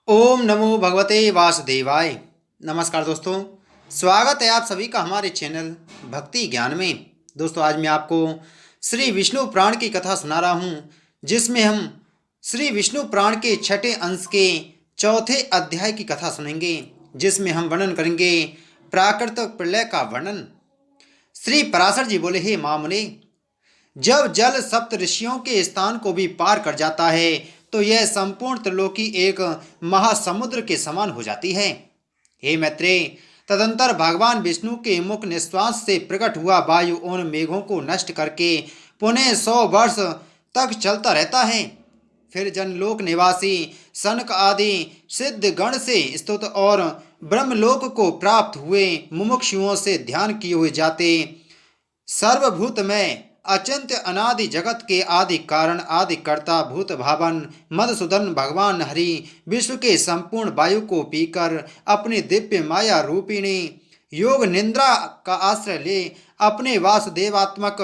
ओम नमो भगवते वासुदेवाय। नमस्कार दोस्तों, स्वागत है आप सभी का हमारे चैनल भक्ति ज्ञान में। दोस्तों, आज मैं आपको श्री विष्णु पुराण की कथा सुना रहा हूँ, जिसमें हम श्री विष्णु पुराण के छठे अंश के चौथे अध्याय की कथा सुनेंगे, जिसमें हम वर्णन करेंगे प्राकृतिक प्रलय का वर्णन। श्री पराशर जी बोले, हे मामुने, जब जल सप्त ऋषियों के स्थान को भी पार कर जाता है तो यह संपूर्ण त्रिलोकी एक महासमुद्र के समान हो जाती है। हे मैत्रेय, तदंतर भगवान विष्णु के मुख निश्वास से प्रकट हुआ वायु उन मेघों को नष्ट करके पुनः 100 वर्ष तक चलता रहता है। फिर जनलोक निवासी सनक आदि सिद्ध गण से स्तुत और ब्रह्मलोक को प्राप्त हुए मुमुक्षुओं से ध्यान किए हुए जाते सर्वभूत में अचिंत्य अनादि जगत के आदि कारण आदि कर्ता भूत भावन मधुसूदन भगवान हरि विश्व के संपूर्ण वायु को पीकर अपनी दिव्य माया रूपिणी योग निंद्रा का आश्रय ले अपने वासुदेवात्मक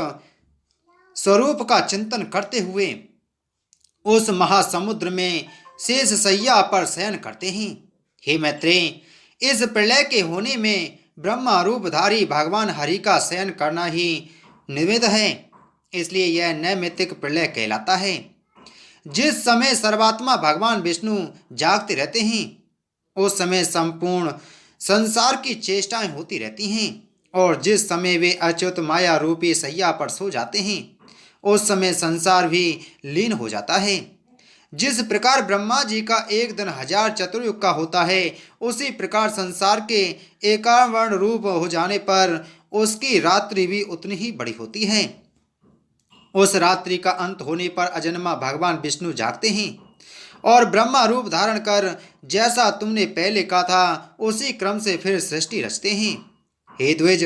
स्वरूप का चिंतन करते हुए उस महासमुद्र में शेष सैया पर शयन करते हैं। हे मैत्रेय, इस प्रलय के होने में ब्रह्मा रूपधारी भगवान हरि का शयन करना ही निवेद है, इसलिए यह नैमित्तिक प्रलय कहलाता है। जिस समय सर्वात्मा भगवान विष्णु जागते रहते हैं, उस समय संपूर्ण संसार की चेष्टाएं होती रहती हैं, और जिस समय वे अच्युत माया रूपी सैया पर सो जाते हैं, उस समय संसार भी लीन हो जाता है। जिस प्रकार ब्रह्मा जी का एक दिन 1000 चतुर्युग का होता है, उसी प्रकार संसार के एकावर्ण रूप हो जाने पर उसकी रात्रि भी उतनी ही बड़ी होती है। उस रात्रि का अंत होने पर अजन्मा भगवान विष्णु जागते हैं और ब्रह्मा रूप धारण कर जैसा तुमने पहले कहा था उसी क्रम से फिर सृष्टि रचते हैं। हे द्विज,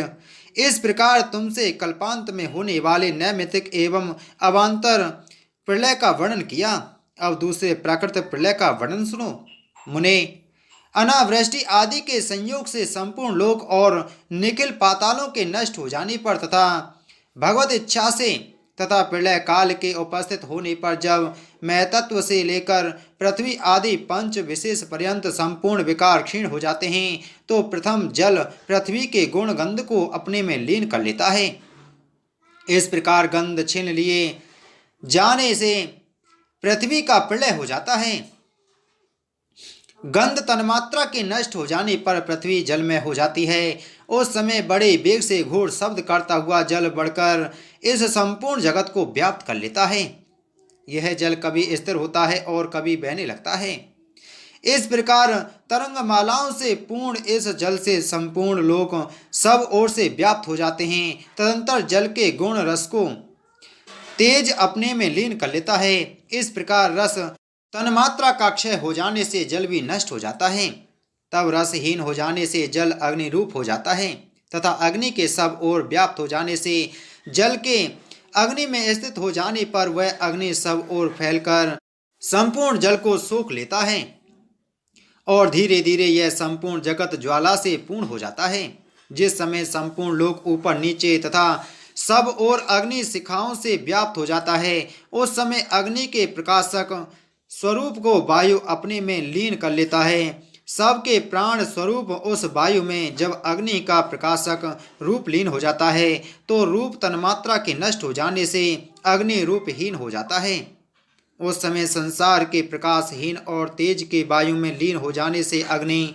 इस प्रकार तुमसे कल्पांत में होने वाले नैमित्तिक एवं अवान्तर प्रलय का वर्णन किया। अब दूसरे प्राकृतिक प्रलय का वर्णन सुनो। मुने, अनावृष्टि आदि के संयोग से संपूर्ण लोक और निखिल पातालों के नष्ट हो जाने पर तथा भगवत इच्छा से तथा प्रलय काल के उपस्थित होने पर जब मैं तत्व से लेकर पृथ्वी आदि पंच विशेष पर्यंत संपूर्ण विकार क्षीण हो जाते हैं, तो प्रथम जल पृथ्वी के गुण गंध को अपने में लीन कर लेता है। इस प्रकार गंध छीन लिए जाने से पृथ्वी का प्रलय हो जाता है। गंध तन्मात्रा के नष्ट हो जाने पर पृथ्वी जलमय हो जाती है। उस समय बड़े वेग से घोर शब्द करता हुआ जल बढ़कर इस संपूर्ण जगत को व्याप्त कर लेता है। यह जल कभी स्थिर होता है और कभी बहने लगता है। इस प्रकार तरंगमालाओं से पूर्ण इस जल से संपूर्ण लोक सब ओर से व्याप्त हो जाते हैं। तदंतर जल के गुण रस को तेज अपने में लीन कर लेता है। इस प्रकार रस तन्मात्रा का क्षय हो जाने से जल भी नष्ट हो जाता है। तब रसहीन हो जाने से जल अग्नि रूप हो जाता है तथा अग्नि के सब ओर व्याप्त हो जाने से जल के अग्नि में स्थित हो जाने पर वह अग्नि सब ओर फैलकर संपूर्ण जल को सोख लेता है और धीरे धीरे यह संपूर्ण जगत ज्वाला से पूर्ण हो जाता है। जिस समय संपूर्ण लोक ऊपर नीचे तथा सब ओर अग्नि शिखाओं से व्याप्त हो जाता है, उस समय अग्नि के प्रकाशक स्वरूप को वायु अपने में लीन कर लेता है। सबके प्राण स्वरूप उस वायु में जब अग्नि का प्रकाशक रूप लीन हो जाता है, तो रूप तन्मात्रा के नष्ट हो जाने से अग्नि रूपहीन हो जाता है। उस समय संसार के प्रकाशहीन और तेज के वायु में लीन हो जाने से अग्नि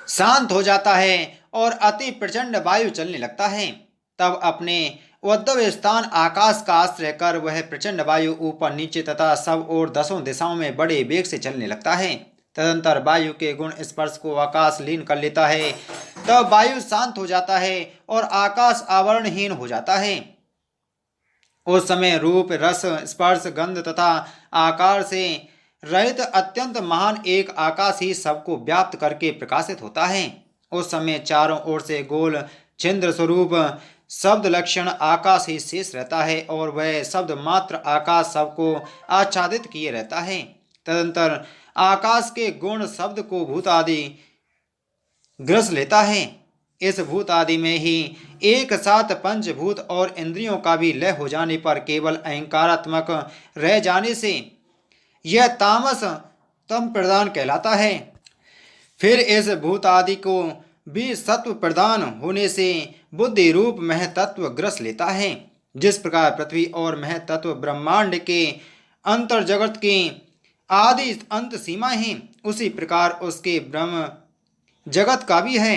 शांत हो जाता है और अति प्रचंड वायु चलने लगता है। तब अपने उद्धव स्थान आकाश का आश्रय कर वह प्रचंड वायु ऊपर नीचे तथा सब ओर 10 दिशाओं में बड़े वेग से चलने लगता है। तदंतर वायु के गुण स्पर्श को आकाश लीन कर लेता है। तब वायु शांत हो जाता है और आकाश आवरणहीन हो जाता है। उस समय रूप रस स्पर्श गंध तथा आकार से रहित अत्यंत महान एक आकाश ही सबको व्याप्त करके प्रकाशित होता है। उस समय चारों ओर से गोल छिद्र स्वरूप शब्द लक्षण आकाश ही शेष रहता है और वह शब्द मात्र आकाश सबको आच्छादित किए रहता है। तदंतर आकाश के गुण शब्द को भूत आदि ग्रस लेता है। इस भूत आदि में ही एक साथ पंचभूत और इंद्रियों का भी लय हो जाने पर केवल अहंकारात्मक रह जाने से यह तामस तम प्रधान कहलाता है। फिर इस भूत आदि को भी सत्व प्रदान होने से बुद्धि रूप महतत्व ग्रस लेता है। जिस प्रकार पृथ्वी और महतत्व ब्रह्मांड के अंतर जगत के आदि अंत सीमा है, उसी प्रकार उसके ब्रह्म जगत का भी है।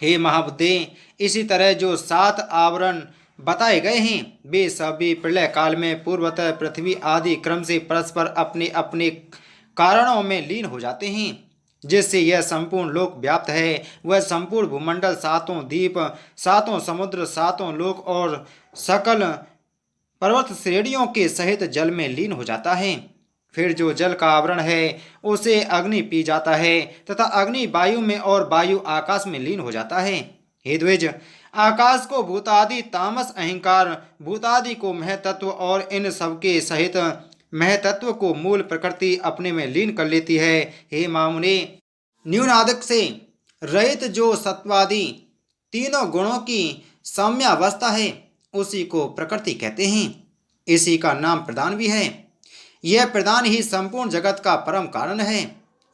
हे महाबुद्धे, इसी तरह जो 7 आवरण बताए गए हैं वे सभी प्रलय काल में पूर्वतः पृथ्वी आदि क्रम से परस्पर अपने अपने कारणों में लीन हो जाते हैं, जिससे यह संपूर्ण लोक व्याप्त है। वह संपूर्ण भूमंडल, 7 द्वीप, 7 समुद्र, 7 लोक और सकल पर्वत श्रेणियों के सहित जल में लीन हो जाता है। फिर जो जल का आवरण है उसे अग्नि पी जाता है तथा अग्नि वायु में और वायु आकाश में लीन हो जाता है। हे द्विज, आकाश को भूतादि तामस अहंकार, भूतादि को महतत्व और इन सबके सहित महतत्व को मूल प्रकृति अपने में लीन कर लेती है। हे मामुने, न्यूनादक से रहित जो सत्वादि तीनों गुणों की साम्यावस्था है उसी को प्रकृति कहते हैं। इसी का नाम प्रधान भी है। यह प्रधान ही संपूर्ण जगत का परम कारण है।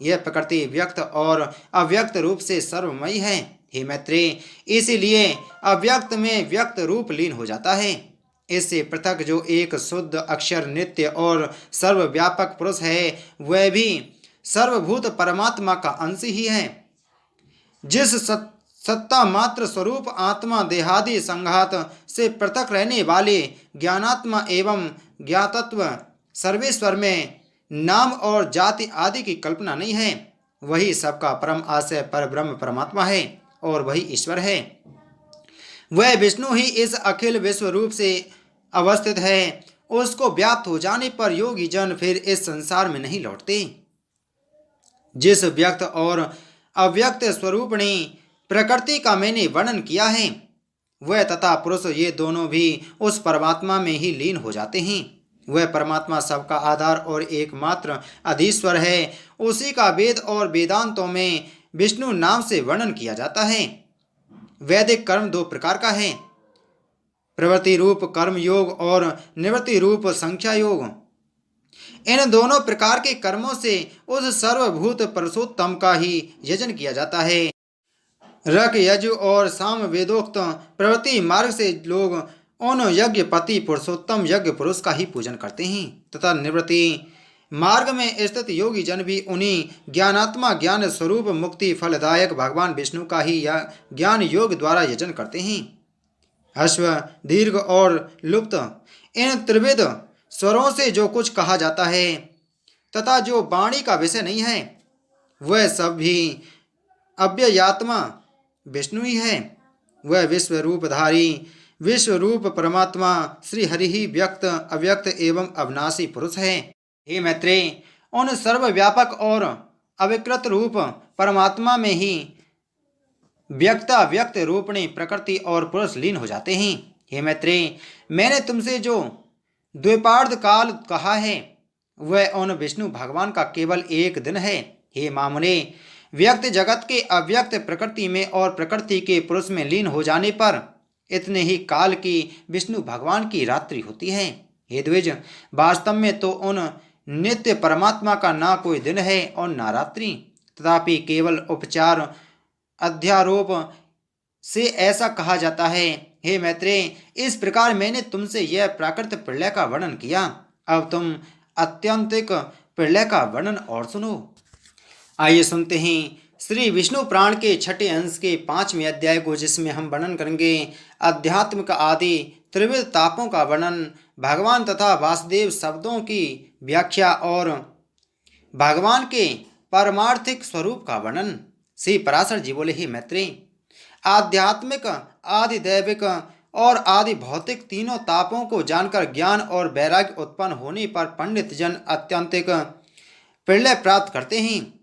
यह प्रकृति व्यक्त और अव्यक्त रूप से सर्वमयी है। हे मैत्रेय, इसीलिए अव्यक्त में व्यक्त रूप लीन हो जाता है। इससे पृथक जो एक शुद्ध अक्षर नित्य और सर्वव्यापक पुरुष है वह भी सर्वभूत परमात्मा का अंश ही है। जिस सत्ता मात्र स्वरूप आत्मा देहादि संघात से पृथक रहने वाले ज्ञानात्मा एवं ज्ञातत्व सर्वेश्वर में नाम और जाति आदि की कल्पना नहीं है, वही सबका परम आश्रय पर ब्रह्म परमात्मा है और वही ईश्वर है। वह विष्णु ही इस अखिल विश्व रूप से अवस्थित है। उसको व्याप्त हो जाने पर योगी जन फिर इस संसार में नहीं लौटते। जिस व्यक्त और अव्यक्त स्वरूपणी प्रकृति का मैंने वर्णन किया है वह तथा पुरुष ये दोनों भी उस परमात्मा में ही लीन हो जाते हैं। वह परमात्मा सबका आधार और एकमात्र अधीश्वर है। उसी का वेद और वेदांतों में विष्णु नाम से वर्णन किया जाता है। वैदिक कर्म 2 प्रकार का है, प्रवृत्ति रूप कर्म योग और निवृत्ति रूप संख्या योग। इन दोनों प्रकार के कर्मों से उस सर्वभूत पुरुषोत्तम का ही यजन किया जाता है। रक यजु और साम वेदोक्त प्रवृत्ति मार्ग से लोग उन यज्ञपति पुरुषोत्तम यज्ञ पुरुष का ही पूजन करते हैं तथा निवृत्ति मार्ग में स्थित योगी जन भी उन्हीं ज्ञानात्मा ज्ञान स्वरूप मुक्ति फलदायक भगवान विष्णु का ही ज्ञान योग द्वारा यजन करते हैं। हस्व, दीर्घ और लुप्त इन त्रिविध स्वरों से जो कुछ कहा जाता है तथा जो वाणी का विषय नहीं है वह सब भी अव्ययात्मा विष्णु ही है। वह विश्व रूपधारी विश्व रूप परमात्मा श्री हरि ही व्यक्त अव्यक्त एवं अविनाशी पुरुष है। हे मैत्रेय, उन सर्वव्यापक और अविकृत रूप परमात्मा में ही व्यक्ता व्यक्त रूपणी प्रकृति और पुरुष लीन हो जाते हैं। हे मैत्रेय, मैंने तुमसे जो द्वैपार्ध काल कहा है वह उन विष्णु भगवान का केवल एक दिन है। हे मामुने, व्यक्त जगत के अव्यक्त प्रकृति में और प्रकृति के पुरुष में लीन हो जाने पर इतने ही काल की विष्णु भगवान की रात्रि होती है। हे द्विज, वास्तव में तो उन नित्य परमात्मा का ना कोई दिन है और ना रात्रि, तथापि केवल उपचार अध्यारोप से ऐसा कहा जाता है। हे मैत्रेय, इस प्रकार मैंने तुमसे यह प्राकृत प्रलय का वर्णन किया। अब तुम अत्यंतिक प्रलय का वर्णन और सुनो। आइए सुनते हैं श्री विष्णु पुराण के 6ठे अंश के 5वें अध्याय को, जिसमें हम वर्णन करेंगे अध्यात्म आदि त्रिविध तापों का वर्णन, भगवान तथा वासुदेव शब्दों की व्याख्या और भगवान के पारमार्थिक स्वरूप का वर्णन। श्री पराशर जी बोले, ही मैत्रेय, आध्यात्मिक आदि दैविक और आदि भौतिक तीनों तापों को जानकर ज्ञान और वैराग्य उत्पन्न होने पर पंडित जन अत्यंतिक प्रलय प्राप्त करते हैं।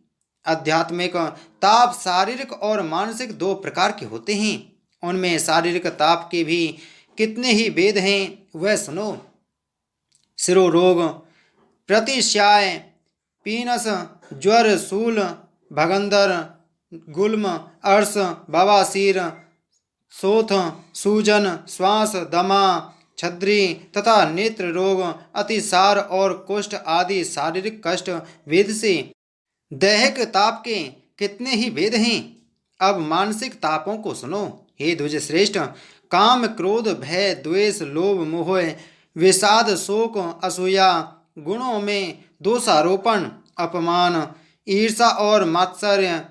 आध्यात्मिक ताप शारीरिक और मानसिक 2 प्रकार के होते हैं। उनमें शारीरिक ताप के भी कितने ही भेद हैं वह सुनो। शिरोरोग, प्रतिश्याय, पीनस, ज्वर, शूल, भगंदर, गुल्म, अर्श, बवासीर, शोथ, सूजन, श्वास, दमा, छद्री तथा नेत्र रोग, अतिसार और कुष्ठ आदि शारीरिक कष्ट वेद से। दैहिक ताप के कितने ही भेद हैं, अब मानसिक तापों को सुनो। हे द्विज श्रेष्ठ, काम क्रोध भय द्वेष लोभ मोह विषाद शोक असूया, गुणों में दोषारोपण अपमान ईर्षा और मात्सर्य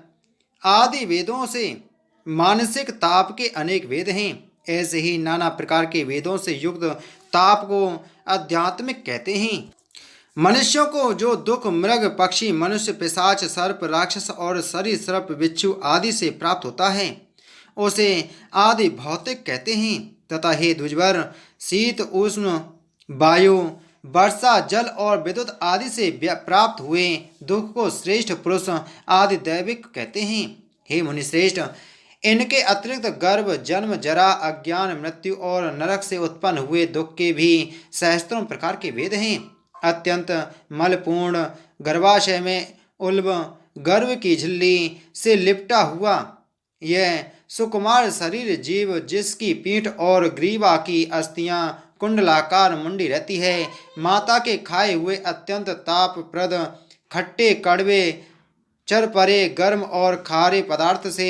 आदि वेदों से मानसिक ताप के अनेक वेद हैं। ऐसे ही नाना प्रकार के वेदों से युक्त ताप को आध्यात्मिक कहते हैं। मनुष्यों को जो दुख मृग पक्षी मनुष्य पिशाच सर्प राक्षस और सरीसृप बिच्छू आदि से प्राप्त होता है उसे आदि भौतिक कहते हैं। तथा हे द्विजवर, शीत उष्ण वायु वर्षा जल और विद्युत आदि से प्राप्त हुए दुख को श्रेष्ठ पुरुष आदि दैविक कहते हैं। हे मुनिश्रेष्ठ, इनके अतिरिक्त गर्भ जन्म जरा अज्ञान मृत्यु और नरक से उत्पन्न हुए दुख के भी सहस्त्रों प्रकार के भेद हैं। अत्यंत मलपूर्ण गर्भाशय में उल्ब गर्भ की झिल्ली से लिपटा हुआ यह सुकुमार शरीर जीव, जिसकी पीठ और ग्रीवा की अस्थियां कुंडलाकार मुंडी रहती है, माता के खाए हुए अत्यंत तापप्रद खट्टे कड़वे चरपरे गर्म और खारे पदार्थ से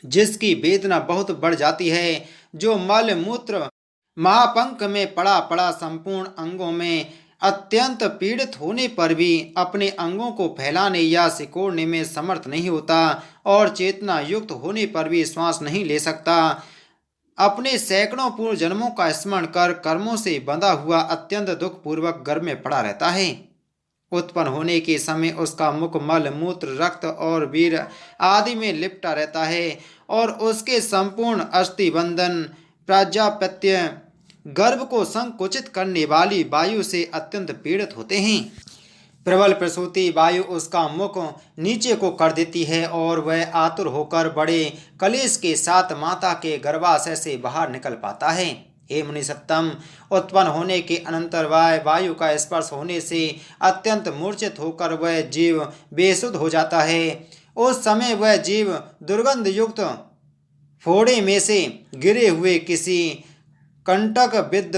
जिसकी वेदना बहुत बढ़ जाती है, जो मल मूत्र महापंख में पड़ा पड़ा संपूर्ण अंगों में अत्यंत पीड़ित होने पर भी अपने अंगों को फैलाने या सिकोड़ने में समर्थ नहीं होता और चेतना युक्त होने पर भी श्वास नहीं ले सकता, अपने सैकड़ों पूर्व जन्मों का स्मरण कर कर्मों से बंधा हुआ अत्यंत दुखपूर्वक गर्भ में पड़ा रहता है। उत्पन्न होने के समय उसका मुख मल मूत्र रक्त और वीर आदि में लिपटा रहता है और उसके संपूर्ण अस्थि बंधन प्राजापत्य गर्भ को संकुचित करने वाली वायु से अत्यंत पीड़ित होते हैं। प्रबल प्रसूति वायु उसका मुख नीचे को कर देती है और वह आतुर होकर बड़े कलेश के साथ माता के गर्भाशय से बाहर निकल पाता है। हे मुनि सत्तम, उत्पन्न होने के अनंतर वह वायु का स्पर्श होने से अत्यंत मूर्छित होकर वह जीव बेसुध हो जाता है। उस समय वह जीव दुर्गंध युक्त फोड़े में से गिरे हुए किसी कंटक विद्ध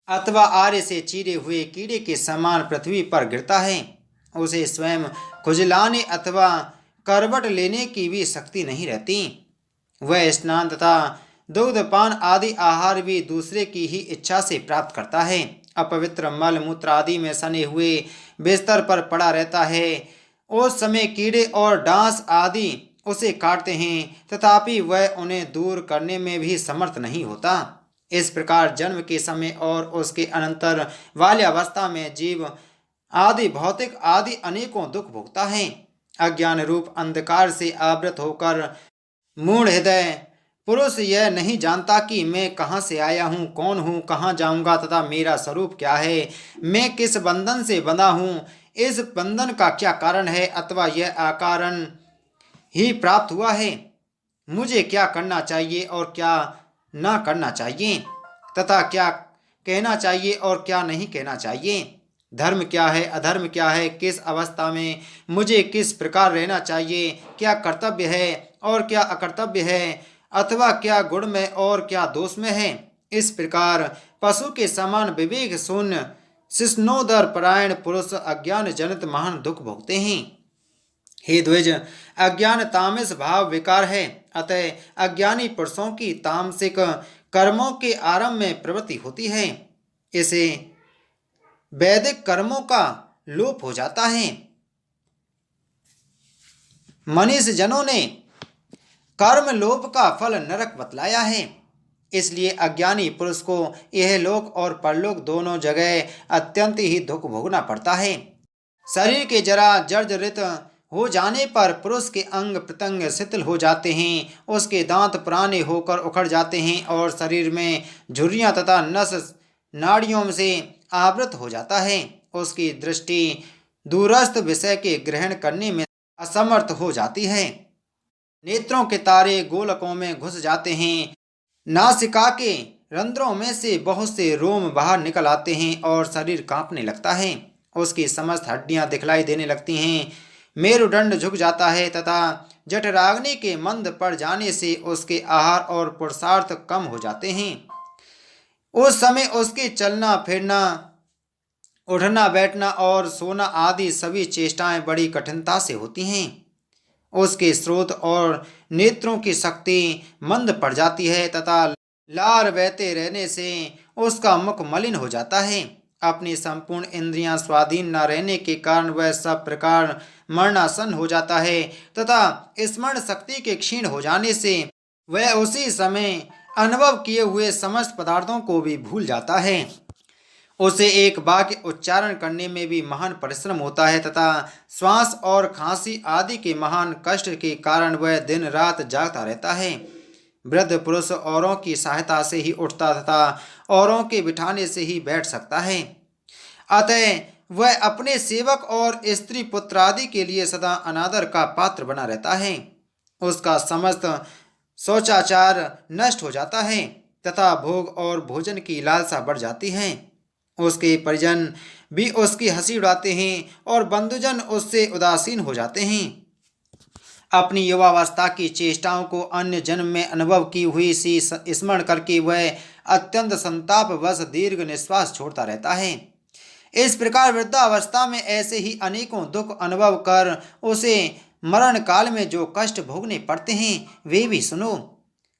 अथवा आर्य से चीरे हुए कीड़े के समान पृथ्वी पर गिरता है। उसे स्वयं खुजलाने अथवा करवट लेने की भी शक्ति नहीं रहती। वह स्नान तथा दुग्धपान आदि आहार भी दूसरे की ही इच्छा से प्राप्त करता है। अपवित्र मल मूत्र आदि में सने हुए बिस्तर पर पड़ा रहता है। उस समय कीड़े और डांस आदि उसे काटते हैं, तथापि वह उन्हें दूर करने में भी समर्थ नहीं होता। इस प्रकार जन्म के समय और उसके अनंतर वाली अवस्था में जीव आदि भौतिक आदि अनेकों दुख भोगता है। अज्ञान रूप अंधकार से आवृत होकर मूढ़ हृदय पुरुष यह नहीं जानता कि मैं कहाँ से आया हूँ, कौन हूँ, कहाँ जाऊँगा तथा मेरा स्वरूप क्या है, मैं किस बंधन से बंधा हूँ, इस बंधन का क्या कारण है अथवा यह अकारण ही प्राप्त हुआ है। मुझे क्या करना चाहिए और क्या ना करना चाहिए तथा क्या कहना चाहिए और क्या नहीं कहना चाहिए, धर्म क्या है अधर्म क्या है, किस अवस्था में मुझे किस प्रकार रहना चाहिए, क्या कर्तव्य है और क्या अकर्तव्य है, अथवा क्या गुण में और क्या दोष में है। इस प्रकार पशु के समान विवेक शून्य शिष्णोदर परायण पुरुष अज्ञान जनित महान दुख भोगते हैं। हे द्विज, अज्ञान तामस भाव विकार है, अतः अज्ञानी पुरुषों की तामसिक कर्मों के आरंभ में प्रवृत्ति होती है। इसे वैदिक कर्मों का लोप हो जाता है। मनीष जनों ने कर्म लोप का फल नरक बतलाया है, इसलिए अज्ञानी पुरुष को यह लोक और परलोक दोनों जगह अत्यंत ही दुख भोगना पड़ता है। शरीर के जरा जर्जरित हो जाने पर पुरुष के अंग प्रत्यंग शिथिल हो जाते हैं, उसके दांत पुराने होकर उखड़ जाते हैं और शरीर में झुर्रियां तथा नस नाड़ियों से आवृत हो जाता है। उसकी दृष्टि दूरस्थ विषय के ग्रहण करने में असमर्थ हो जाती है। नेत्रों के तारे गोलकों में घुस जाते हैं। नासिका के रंध्रों में से बहुत से रोम बाहर निकल आते हैं और शरीर कांपने लगता है। उसकी समस्त हड्डियां दिखलाई देने लगती हैं। मेरुदंड झुक जाता है तथा जठराग्नि के मंद पड़ जाने से उसके आहार और पुरुषार्थ कम हो जाते हैं। उस समय उसके चलना फिरना, उठना बैठना और सोना आदि सभी चेष्टाएं बड़ी कठिनता से होती हैं। उसके स्रोत और नेत्रों की शक्ति मंद पड़ जाती है तथा लार बहते रहने से उसका मुख मलिन हो जाता है। अपनी संपूर्ण इंद्रियां स्वाधीन न रहने के कारण वह सब प्रकार मरणासन हो जाता है तथा स्मरण शक्ति के क्षीण हो जाने से वह उसी समय अनुभव किए हुए समस्त पदार्थों को भी भूल जाता है। उसे एक वाक्य उच्चारण करने में भी महान परिश्रम होता है तथा श्वास और खांसी आदि के महान कष्ट के कारण वह दिन रात जागता रहता है। वृद्ध पुरुष औरों की सहायता से ही उठता तथा औरों के बिठाने से ही बैठ सकता है। अतः वह अपने सेवक और स्त्री पुत्र आदि के लिए सदा अनादर का पात्र बना रहता है। उसका समस्त शौचाचार नष्ट हो जाता है तथा भोग और भोजन की लालसा बढ़ जाती है। उसके परिजन भी उसकी हंसी उड़ाते हैं और बंधुजन उससे उदासीन हो जाते हैं। अपनी युवावस्था की चेष्टाओं को अन्य जन्म में अनुभव की हुई सी स्मरण करके वह अत्यंत संतापवश दीर्घ निश्वास छोड़ता रहता है। इस प्रकार वृद्धावस्था में ऐसे ही अनेकों दुख अनुभव कर उसे मरण काल में जो कष्ट भोगने पड़ते हैं वे भी सुनो।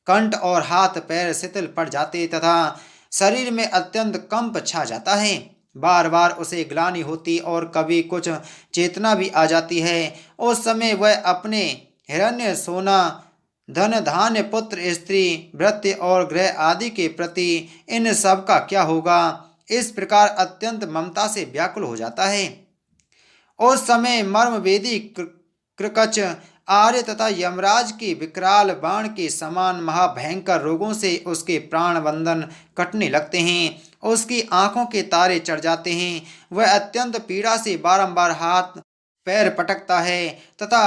कंठ और हाथ पैर शिथिल पड़ जाते तथा शरीर में अत्यंत कंप छा जाता है। बार बार उसे ग्लानि होती और कभी कुछ चेतना भी आ जाती है। उस समय वह अपने हिरण्य सोना धन धान्य पुत्र स्त्री भृत्य और गृह आदि के प्रति इन सब का क्या होगा, इस प्रकार अत्यंत ममता से व्याकुल हो जाता है। उस समय मर्मवेदी कृकच आर्य तथा यमराज के विकराल बाण के समान महाभयंकर रोगों से उसके प्राण बंधन कटने लगते हैं। उसकी आंखों के तारे चढ़ जाते हैं। वह अत्यंत पीड़ा से बारंबार हाथ पैर पटकता है तथा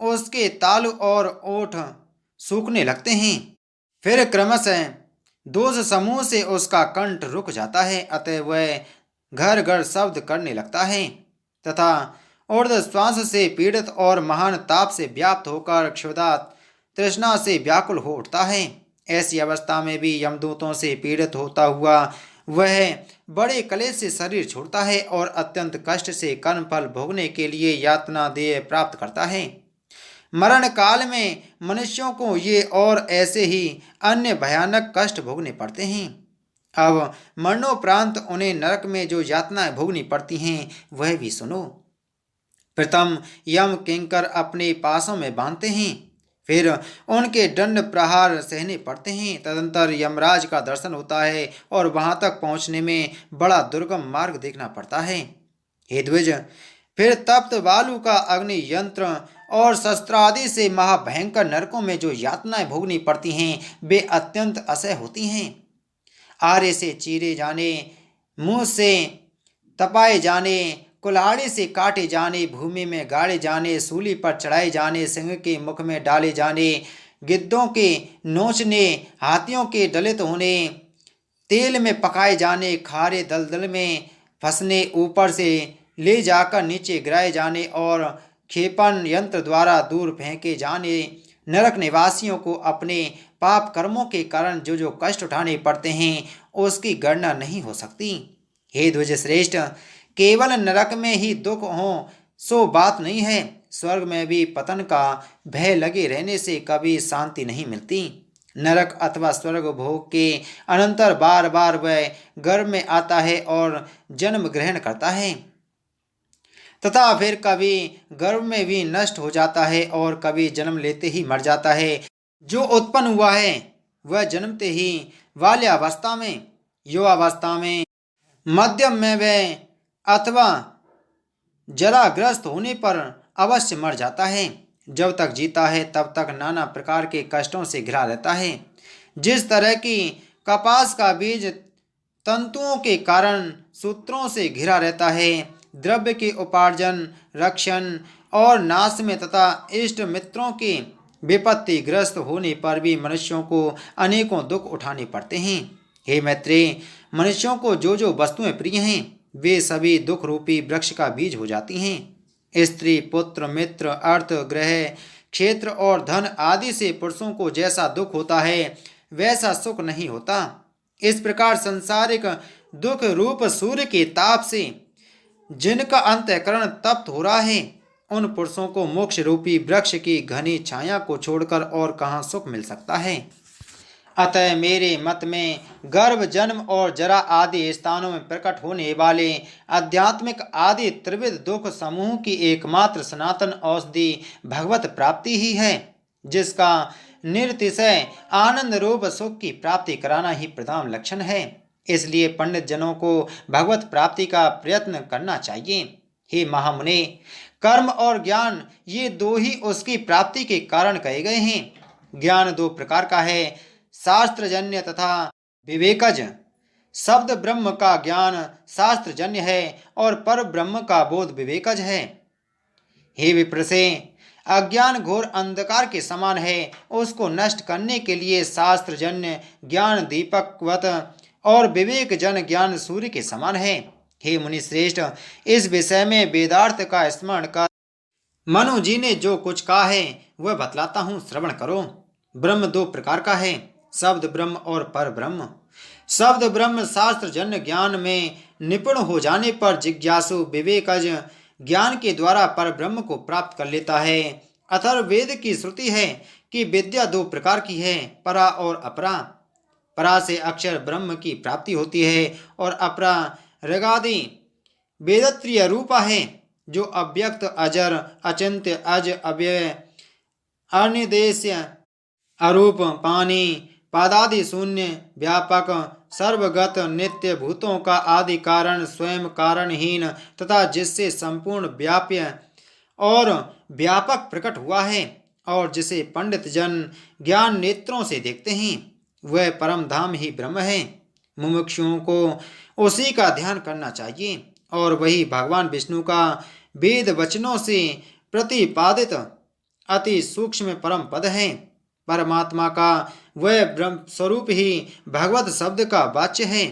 उसके तालु और ओठ सूखने लगते हैं। फिर क्रमशः दोष समूह से उसका कंठ रुक जाता है। अतः वह घर घर शब्द करने लगता है तथा ऊर्ध्व श्वास से पीड़ित और महान ताप से व्याप्त होकर क्षुधा तृष्णा से व्याकुल हो उठता है। ऐसी अवस्था में भी यमदूतों से पीड़ित होता हुआ वह बड़े कलेश से शरीर छोड़ता है और अत्यंत कष्ट से कर्मफल भोगने के लिए यातना देह प्राप्त करता है। मरण काल में मनुष्यों को ये और ऐसे ही अन्य भयानक कष्ट भोगने पड़ते हैं। अब मरणोपरांत उन्हें नरक में जो यातनाएं भोगनी पड़ती हैं वह भी सुनो। प्रथम यम किंकर अपने पासों में बांधते हैं, फिर उनके दंड प्रहार सहने पड़ते हैं। तदंतर यमराज का दर्शन होता है और वहां तक पहुंचने में बड़ा दुर्गम मार्ग देखना पड़ता है। हे द्विज, फिर तप्त बालू का अग्नि यंत्र और शस्त्र आदि से महाभयंकर नरकों में जो यातनाएं भोगनी पड़ती हैं वे अत्यंत असह्य होती हैं। आरे से चीरे जाने, मुंह से तपाए जाने, कुल्हाड़ी से काटे जाने, भूमि में गाड़े जाने, सूली पर चढ़ाए जाने, सिंह के मुख में डाले जाने, गिद्धों के नोचने, हाथियों के दलित होने, तेल में पकाए जाने, खारे दलदल में फंसने, ऊपर से ले जाकर नीचे गिराए जाने और खेपन यंत्र द्वारा दूर फेंके जाने, नरक निवासियों को अपने पाप कर्मों के कारण जो जो कष्ट उठाने पड़ते हैं उसकी गणना नहीं हो सकती। हे ध्वज श्रेष्ठ, केवल नरक में ही दुख हो सो बात नहीं है। स्वर्ग में भी पतन का भय लगे रहने से कभी शांति नहीं मिलती। नरक अथवा स्वर्ग भोग के अनंतर बार बार वह गर्भ में आता है और जन्म ग्रहण करता है तथा फिर कभी गर्भ में भी नष्ट हो जाता है और कभी जन्म लेते ही मर जाता है। जो उत्पन्न हुआ है वह जन्मते ही बाल्यावस्था में, युवावस्था में, मध्यम में वह अथवा जराग्रस्त होने पर अवश्य मर जाता है। जब तक जीता है तब तक नाना प्रकार के कष्टों से घिरा रहता है। जिस तरह की कपास का बीज तंतुओं के कारण सूत्रों से घिरा रहता है, द्रव्य के उपार्जन, रक्षण और नाश में तथा इष्ट मित्रों के विपत्ति ग्रस्त होने पर भी मनुष्यों को अनेकों दुख उठाने पड़ते हैं। हे मैत्रेय, मनुष्यों को जो जो वस्तुएं प्रिय हैं वे सभी दुख रूपी वृक्ष का बीज हो जाती हैं। स्त्री, पुत्र, मित्र, अर्थ, ग्रह, क्षेत्र और धन आदि से पुरुषों को जैसा दुख होता है वैसा सुख नहीं होता। इस प्रकार सांसारिक दुख रूप सूर्य के ताप से जिनका अंतःकरण तप्त हो रहा है, उन पुरुषों को मोक्ष रूपी वृक्ष की घनी छाया को छोड़कर और कहाँ सुख मिल सकता है। अतः मेरे मत में गर्भ, जन्म और जरा आदि स्थानों में प्रकट होने वाले आध्यात्मिक आदि त्रिविध दुख समूह की एकमात्र सनातन औषधि भगवत प्राप्ति ही है, जिसका निर्तिशय आनंद रूप सुख की प्राप्ति कराना ही प्रधान लक्षण है। इसलिए पंडित जनों को भगवत प्राप्ति का प्रयत्न करना चाहिए। हे महामुने, कर्म और ज्ञान ये दो ही उसकी प्राप्ति के कारण कहे गए हैं। ज्ञान दो प्रकार का है, शास्त्रजन्य तथा विवेकज। शब्द ब्रह्म का ज्ञान शास्त्रजन्य है और पर ब्रह्म का बोध विवेकज है। हे विप्रसे, अज्ञान घोर अंधकार के समान है, उसको नष्ट करने के लिए शास्त्रजन्य ज्ञान दीपकवत और विवेक जन ज्ञान सूर्य के समान है। हे मुनि श्रेष्ठ, इस विषय में वेदार्थ का स्मरण कर मनु जी ने जो कुछ कहा है वह बतलाता हूँ, श्रवण करो। ब्रह्म दो प्रकार का है, शब्द ब्रह्म और पर ब्रह्म। शब्द ब्रह्म शास्त्रजन्य ज्ञान में निपुण हो जाने पर जिज्ञासु विवेकज ज्ञान के द्वारा पर ब्रह्म को प्राप्त कर लेता है। अथर्ववेद की श्रुति है कि विद्या दो प्रकार की है, परा और अपरा। परा से अक्षर ब्रह्म की प्राप्ति होती है और अपरा ऋगादि वेदत्रीय रूपा है, जो अव्यक्त, अजर, अचिंत्य, अज, अव्यय, अनिर्देश्य, अरूप, पानी, पादादि शून्य, व्यापक, सर्वगत, नित्य, भूतों का आदि कारण, स्वयं कारणहीन तथा जिससे संपूर्ण व्याप्य और व्यापक प्रकट हुआ है और जिसे पंडित जन ज्ञान नेत्रों से देखते हैं, वह परम धाम ही ब्रह्म है। मुमुक्षुओं को उसी का ध्यान करना चाहिए और वही भगवान विष्णु का वेद वचनों से प्रतिपादित अति सूक्ष्म परम पद है। परमात्मा का वह ब्रह्म स्वरूप ही भगवत शब्द का वाच्य है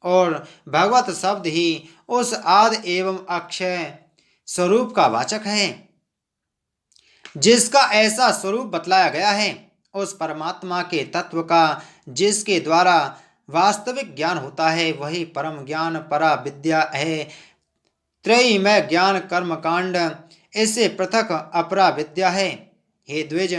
और भगवत शब्द ही उस आदि एवं अक्षय स्वरूप का वाचक है। जिसका ऐसा स्वरूप बतलाया गया है, उस परमात्मा के तत्व का जिसके द्वारा वास्तविक ज्ञान होता है, वही परम ज्ञान परा विद्या है। त्रयीमय ज्ञान कर्मकांड इससे पृथक अपरा विद्या है। हे द्विज,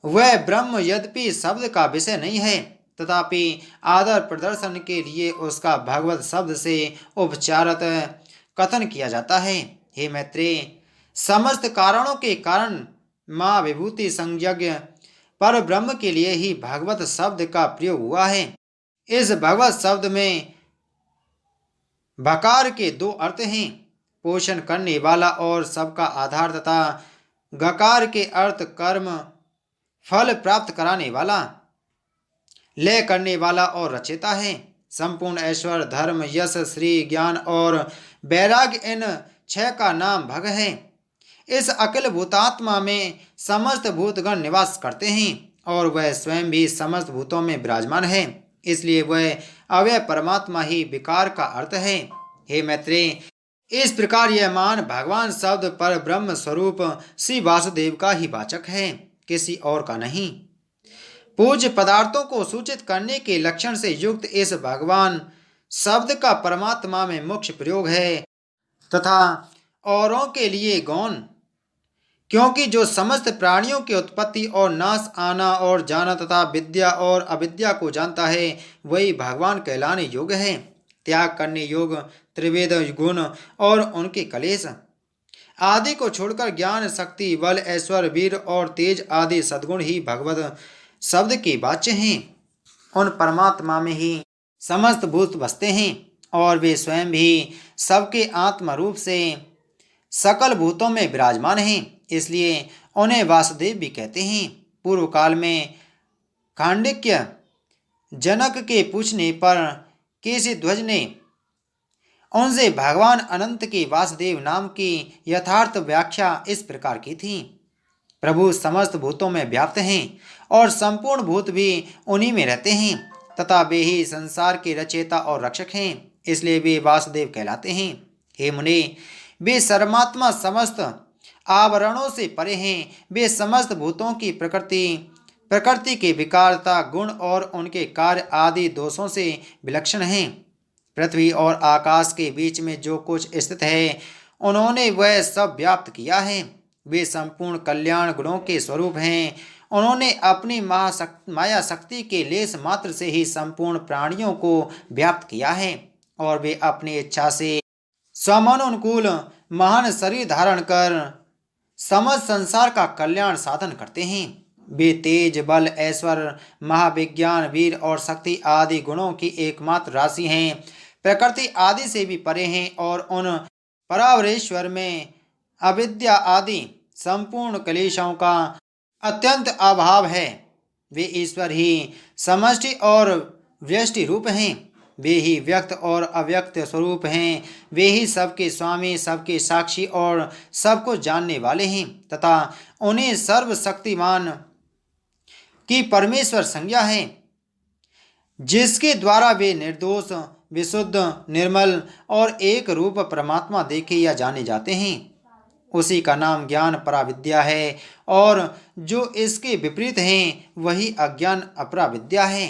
वह ब्रह्म यद्यपि शब्द का विषय नहीं है, तथापि आदर प्रदर्शन के लिए उसका भगवत शब्द से उपचारत कथन किया जाता है। हे मैत्रेय, समस्त कारणों के कारण माँ विभूति संज्ञ पर ब्रह्म के लिए ही भगवत शब्द का प्रयोग हुआ है। इस भगवत शब्द में भकार के दो अर्थ हैं, पोषण करने वाला और सबका आधार, तथा गकार के अर्थ कर्म फल प्राप्त कराने वाला, लय करने वाला और रचयिता है। संपूर्ण ऐश्वर्य, धर्म, यश, श्री, ज्ञान और वैराग्य इन छह का नाम भग है। इस अखिल भूतात्मा में समस्त भूतगण निवास करते हैं और वह स्वयं भी समस्त भूतों में विराजमान है, इसलिए वह अव्यय परमात्मा ही विकार का अर्थ है। हे मैत्रेय, इस प्रकार यह मान भगवान शब्द पर ब्रह्म स्वरूप श्री वासुदेव का ही वाचक है, किसी और का नहीं। पूज्य पदार्थों को सूचित करने के लक्षण से युक्त इस भगवान शब्द का परमात्मा में मुख्य प्रयोग है तथा औरों के लिए गौण, क्योंकि जो समस्त प्राणियों की उत्पत्ति और नाश, आना और जाना तथा विद्या और अविद्या को जानता है, वही भगवान कहलाने योग्य है। त्याग करने योग्य त्रिवेद गुण और उनके कलेश आदि को छोड़कर ज्ञान, शक्ति, बल, ऐश्वर्य, वीर और तेज आदि सद्गुण ही भगवत शब्द के वाच्य हैं। उन परमात्मा में ही समस्त भूत बसते हैं और वे स्वयं भी सबके आत्म रूप से सकल भूतों में विराजमान हैं, इसलिए उन्हें वासुदेव भी कहते हैं। पूर्व काल में खांडिक्य जनक के पूछने पर केशिध्वज ने उनसे भगवान अनंत के वासुदेव नाम की यथार्थ व्याख्या इस प्रकार की थी। प्रभु समस्त भूतों में व्याप्त हैं और संपूर्ण भूत भी उन्हीं में रहते हैं तथा वे ही संसार के रचयिता और रक्षक हैं, इसलिए वे वासुदेव कहलाते हैं। हे मुने, वे सर्वात्मा समस्त आवरणों से परे हैं। वे समस्त भूतों की प्रकृति प्रकृति के विकारता गुण और उनके कार्य आदि दोषों से विलक्षण हैं। पृथ्वी और आकाश के बीच में जो कुछ स्थित है उन्होंने वह सब व्याप्त किया है। वे संपूर्ण कल्याण गुणों के स्वरूप हैं। उन्होंने अपनी माया शक्ति के लेस मात्र से ही संपूर्ण प्राणियों को व्याप्त किया है और वे अपनी इच्छा से स्वानुकूल महान शरीर धारण कर समस्त संसार का कल्याण साधन करते हैं। वे तेज बल ऐश्वर्य महाविज्ञान वीर और शक्ति आदि गुणों की एकमात्र राशि हैं। प्रकृति आदि से भी परे हैं और उन परावरेश्वर में अविद्या आदि संपूर्ण क्लेशों का अत्यंत अभाव है। वे ईश्वर ही समष्टि और व्यष्टि रूप हैं। वे ही व्यक्त और अव्यक्त स्वरूप हैं। वे ही सबके स्वामी सबके साक्षी और सबको जानने वाले हैं तथा उन्हें सर्वशक्तिमान की परमेश्वर संज्ञा है, जिसके द्वारा वे निर्दोष विशुद्ध निर्मल और एक रूप परमात्मा देखे या जाने जाते हैं। उसी का नाम ज्ञान पराविद्या है और जो इसके विपरीत हैं वही अज्ञान अपराविद्या है।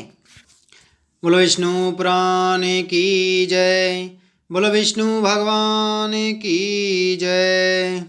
बोलो विष्णु पुराण की जय। बोलो विष्णु भगवान की जय।